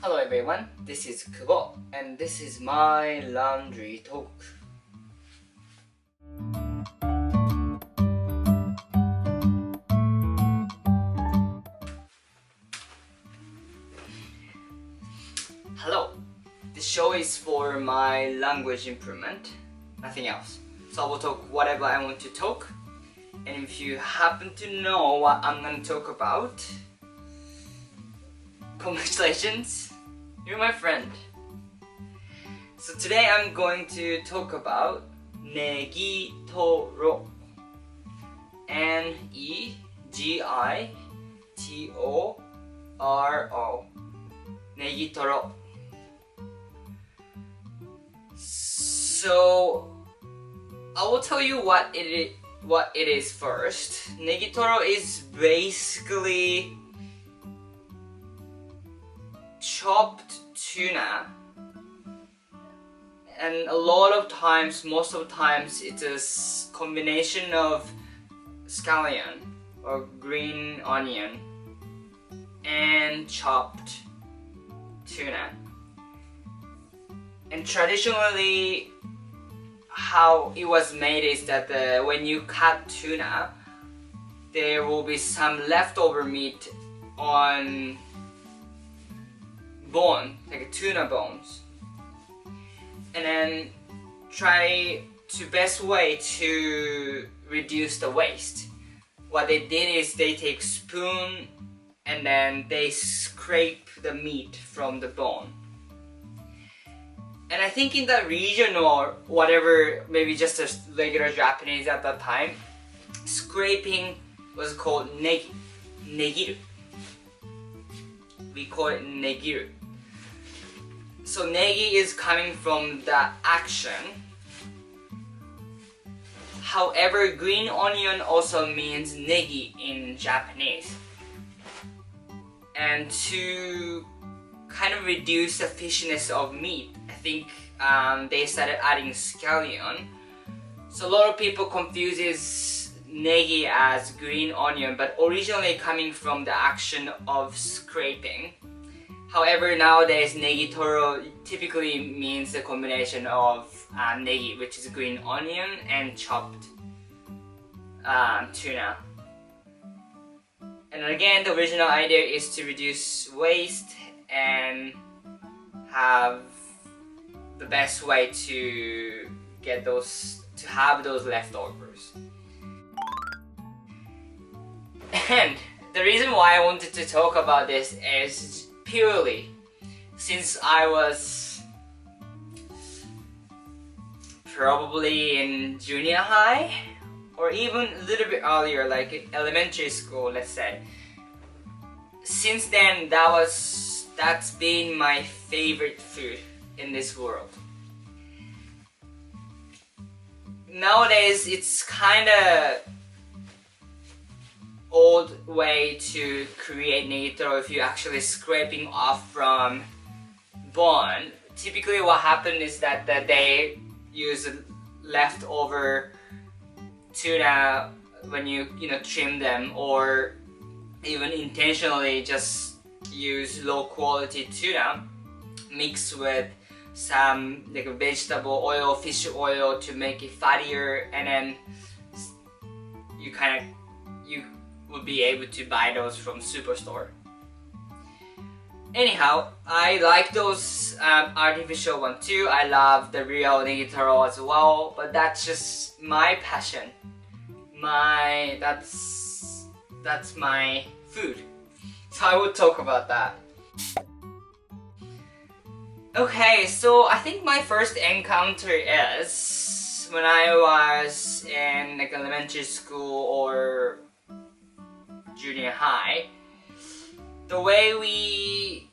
Hello everyone, this is Kubo, and this is my laundry talk. Hello, this show is for my language improvement, nothing else. So I will talk whatever I want to talk, and if you happen to know what I'm going to talk about, congratulations, you're my friend. So today I'm going to talk about Negitoro. Negitoro. Negitoro. So I will tell you what it is first. Negitoro is basically chopped tuna, and a lot of times, most of the times, it's a combination of scallion or green onion and chopped tuna. And traditionally, how it was made is that when you cut tuna, there will be some leftover meat on bone, like tuna bones, and then try to best way to reduce the waste. What they did is they take spoon and then they scrape the meat from the bone. And I think in that region or whatever, maybe just a regular Japanese at that time, scraping was called negiru. We call it negiru. So negi is coming from the action. However, green onion also means negi in Japanese. And to kind of reduce the fishiness of meat, I think they started adding scallion. So a lot of people confuses negi as green onion, but originally coming from the action of scraping. However, nowadays Negitoro typically means a combination of negi, which is green onion, and chopped tuna. And again, the original idea is to reduce waste and have the best way to have those leftovers. And the reason why I wanted to talk about this is purely since I was probably in junior high or even a little bit earlier, like in elementary school, let's say. Since then, that's been my favorite food in this world. Nowadays, it's kind of old way to create negitoro if you're actually scraping off from bone. Typically what happened is that they use leftover tuna when you trim them, or even intentionally just use low quality tuna mixed with some like a vegetable oil, fish oil to make it fattier, and then you would be able to buy those from superstore. Anyhow, I like those artificial one too. I love the real negitoro as well, but that's just my passion. That's my food. So I would talk about that. Okay, so I think my first encounter is when I was in like elementary school or junior high. The way we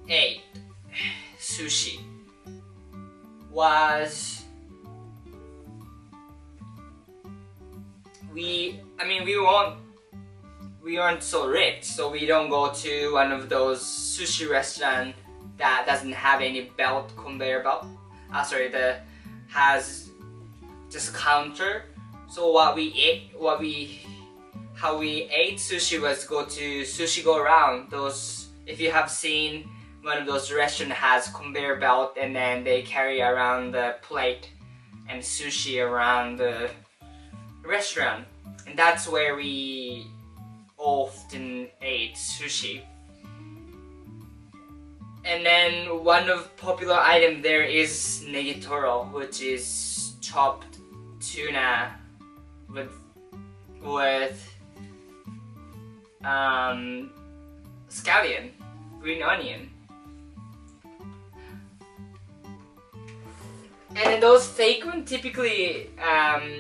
ate sushi was we weren't so rich, so we don't go to one of those sushi restaurants that doesn't have any conveyor belt. That has just counter. So how we ate sushi was go to Sushi Go Round. Those, if you have seen one of those restaurants has conveyor belt, and then they carry around the plate and sushi around the restaurant, and that's where we often ate sushi. And then one of popular item there is Negitoro, which is chopped tuna with scallion, green onion. And then those fake ones typically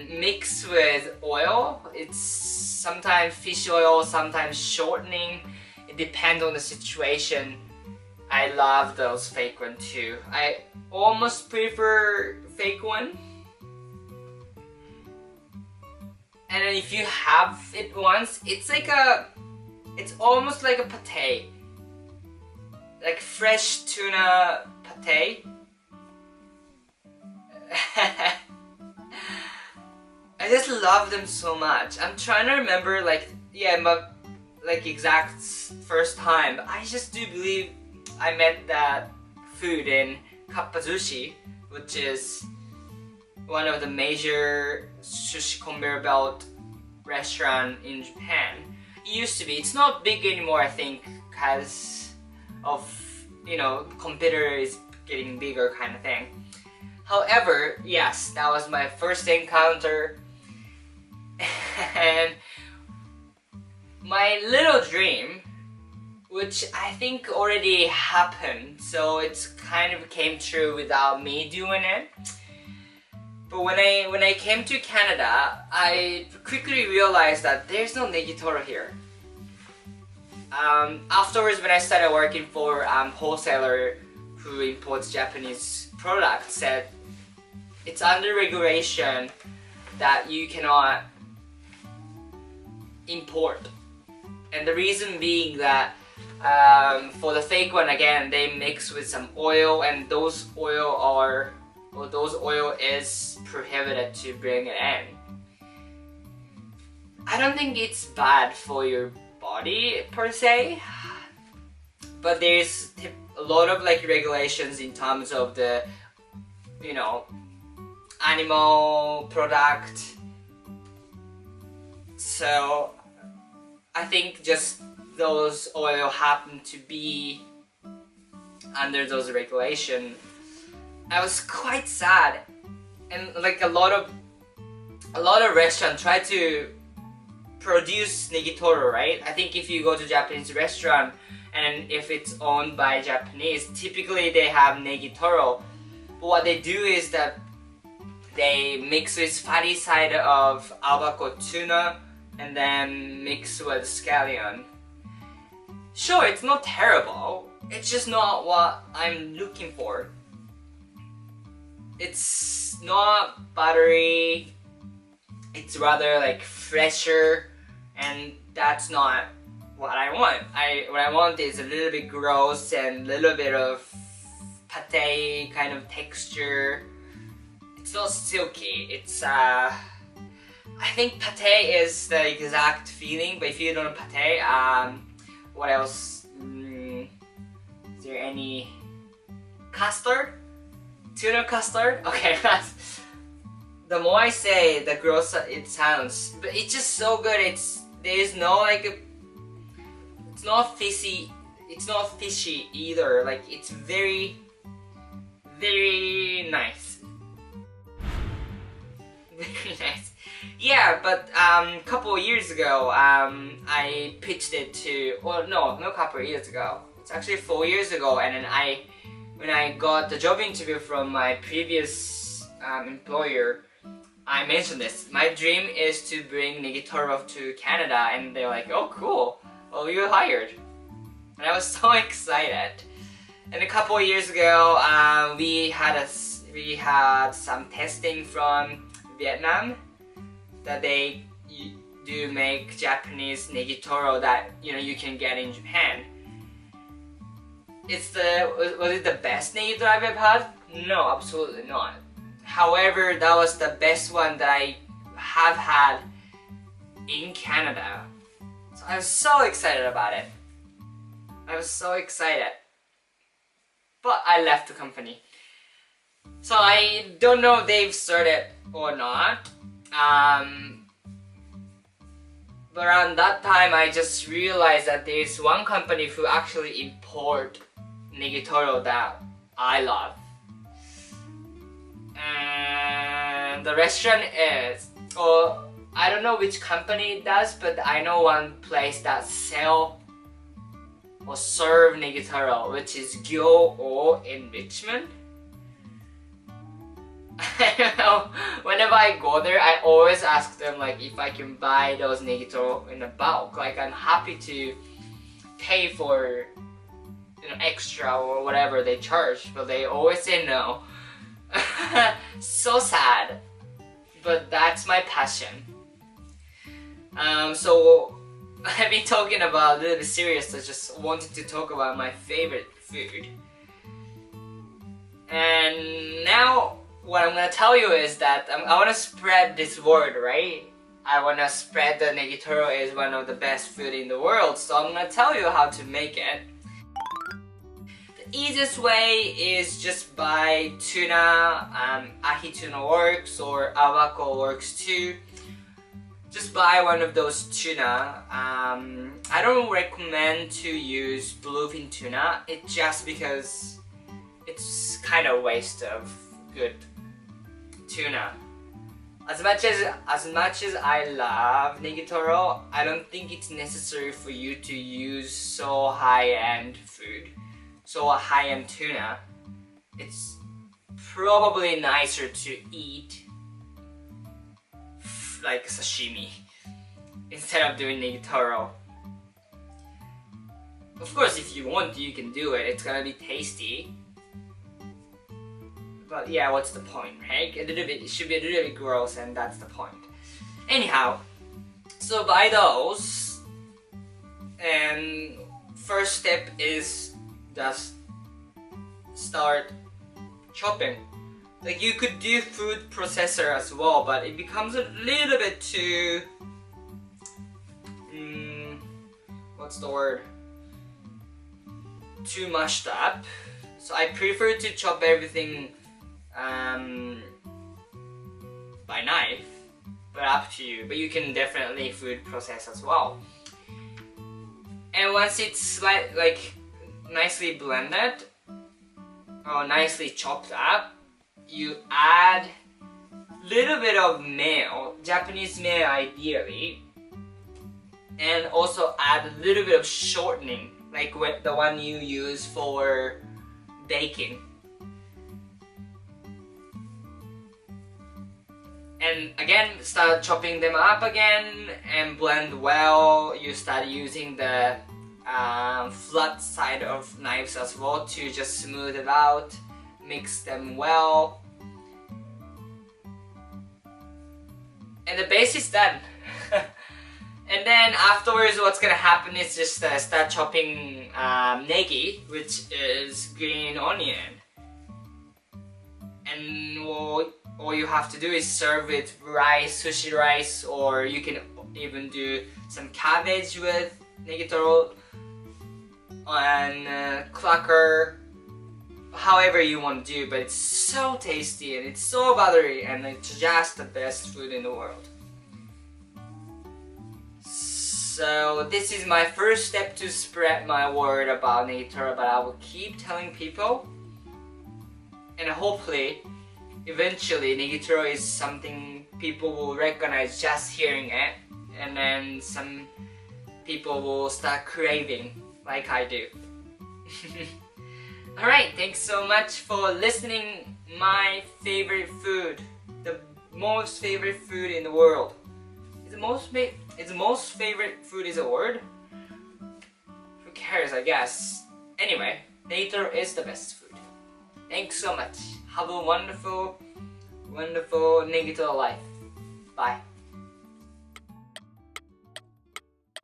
mix with oil. It's sometimes fish oil, sometimes shortening. It depends on the situation. I love those fake ones too. I almost prefer fake one. And then if you have it once, it's almost like a pate. Like fresh tuna pate. I just love them so much. I'm trying to remember my exact first time. But I just do believe I met that food in Kappazushi, which is one of the major sushi conveyor belt restaurant in Japan. It used to be. It's not big anymore, I think, because of, competitor is getting bigger kind of thing. However, yes, that was my first encounter, and my little dream, which I think already happened, so it's kind of came true without me doing it. But when I came to Canada, I quickly realized that there's no Negitoro here. Afterwards, when I started working for wholesaler who imports Japanese products, said it's under regulation that you cannot import. And the reason being that for the fake one, again, they mix with some oil, and those oil is prohibited to bring it in. I don't think it's bad for your body per se, but there's a lot of regulations in terms of the animal product. So I think just those oil happen to be under those regulations. I was quite sad, and a lot of restaurants try to produce Negitoro, right? I think if you go to Japanese restaurant and if it's owned by Japanese, typically they have Negitoro. But what they do is that they mix with fatty side of albacore tuna and then mix with scallion. Sure, it's not terrible. It's just not what I'm looking for. It's not buttery. It's rather fresher, and that's not what I want. What I want is a little bit gross and a little bit of pate kind of texture. It's not silky. It's I think pate is the exact feeling, but if you don't know pate, what else? Is there any custard? Tuna custard? Okay, the more I say, the grosser it sounds. But it's just so good. There's no it's not fishy. It's not fishy either. It's very, very nice. Very nice. Yeah, but couple of years ago, I pitched it to. Well, no, not couple of years ago. It's actually 4 years ago, and then when I got the job interview from my previous employer, I mentioned this. My dream is to bring Negitoro to Canada, and they're like, "Oh, cool! Well, you're hired." And I was so excited. And a couple of years ago, we had some testing from Vietnam that they do make Japanese Negitoro that you can get in Japan. Was it the best Negitoro I've ever had? No, absolutely not. However, that was the best one that I have had in Canada. So I was so excited about it. I was so excited. but I left the company. So I don't know if they've started or not. But around that time, I just realized that there's one company who actually import Negitoro that I love. And the restaurant is, or I don't know which company it does, but I know one place that sell or serve Negitoro, which is Gyo in Richmond. I don't know, whenever I go there, I always ask them like if I can buy those Negitoro in a bulk. Like I'm happy to pay for, you know, extra or whatever they charge, but they always say no. So sad, but that's my passion. So I've been talking about a little bit serious. I just wanted to talk about my favorite food. And now what I'm gonna tell you is that I want to spread this word, right? I want to spread that Negitoro is one of the best food in the world. So I'm gonna tell you how to make it. The easiest way is just buy tuna. Ahi tuna works or awako works too. Just buy one of those tuna. I don't recommend to use bluefin tuna. It's just because it's kind of waste of good tuna. As much as I love Negitoro, I don't think it's necessary for you to use so high-end food, so high-end tuna. It's probably nicer to eat like sashimi instead of doing Negitoro. Of course, if you want, you can do it. It's gonna be tasty. But yeah, what's the point, right? It should be a little bit gross, and that's the point. Anyhow, so buy those, and first step is just start chopping. Like you could do food processor as well, but it becomes a little bit too, what's the word? Too mashed up. So I prefer to chop everything by knife, but up to you. But you can definitely food process as well. And once it's like nicely blended or nicely chopped up, you add little bit of mayo, Japanese mayo ideally, and also add a little bit of shortening, like the one you use for baking. And again, start chopping them up again and blend well. You start using the flat side of knives as well to just smooth it out, mix them well. And the base is done. And then afterwards what's gonna happen is just start chopping negi, which is green onion. And all you have to do is serve with rice, sushi rice, or you can even do some cabbage with Negitoro and cracker, however you want to do, but it's so tasty and it's so buttery and it's just the best food in the world. So this is my first step to spread my word about Negitoro, but I will keep telling people, and hopefully eventually Negitoro is something people will recognize just hearing it, and then some people will start craving like I do. Alright, thanks so much for listening. My favorite food, the most favorite food in the world. Is most favorite food is a word? Who cares, I guess. Anyway, Negitoro is the best food. Thanks so much. Have a wonderful, wonderful Negitoro life. Bye.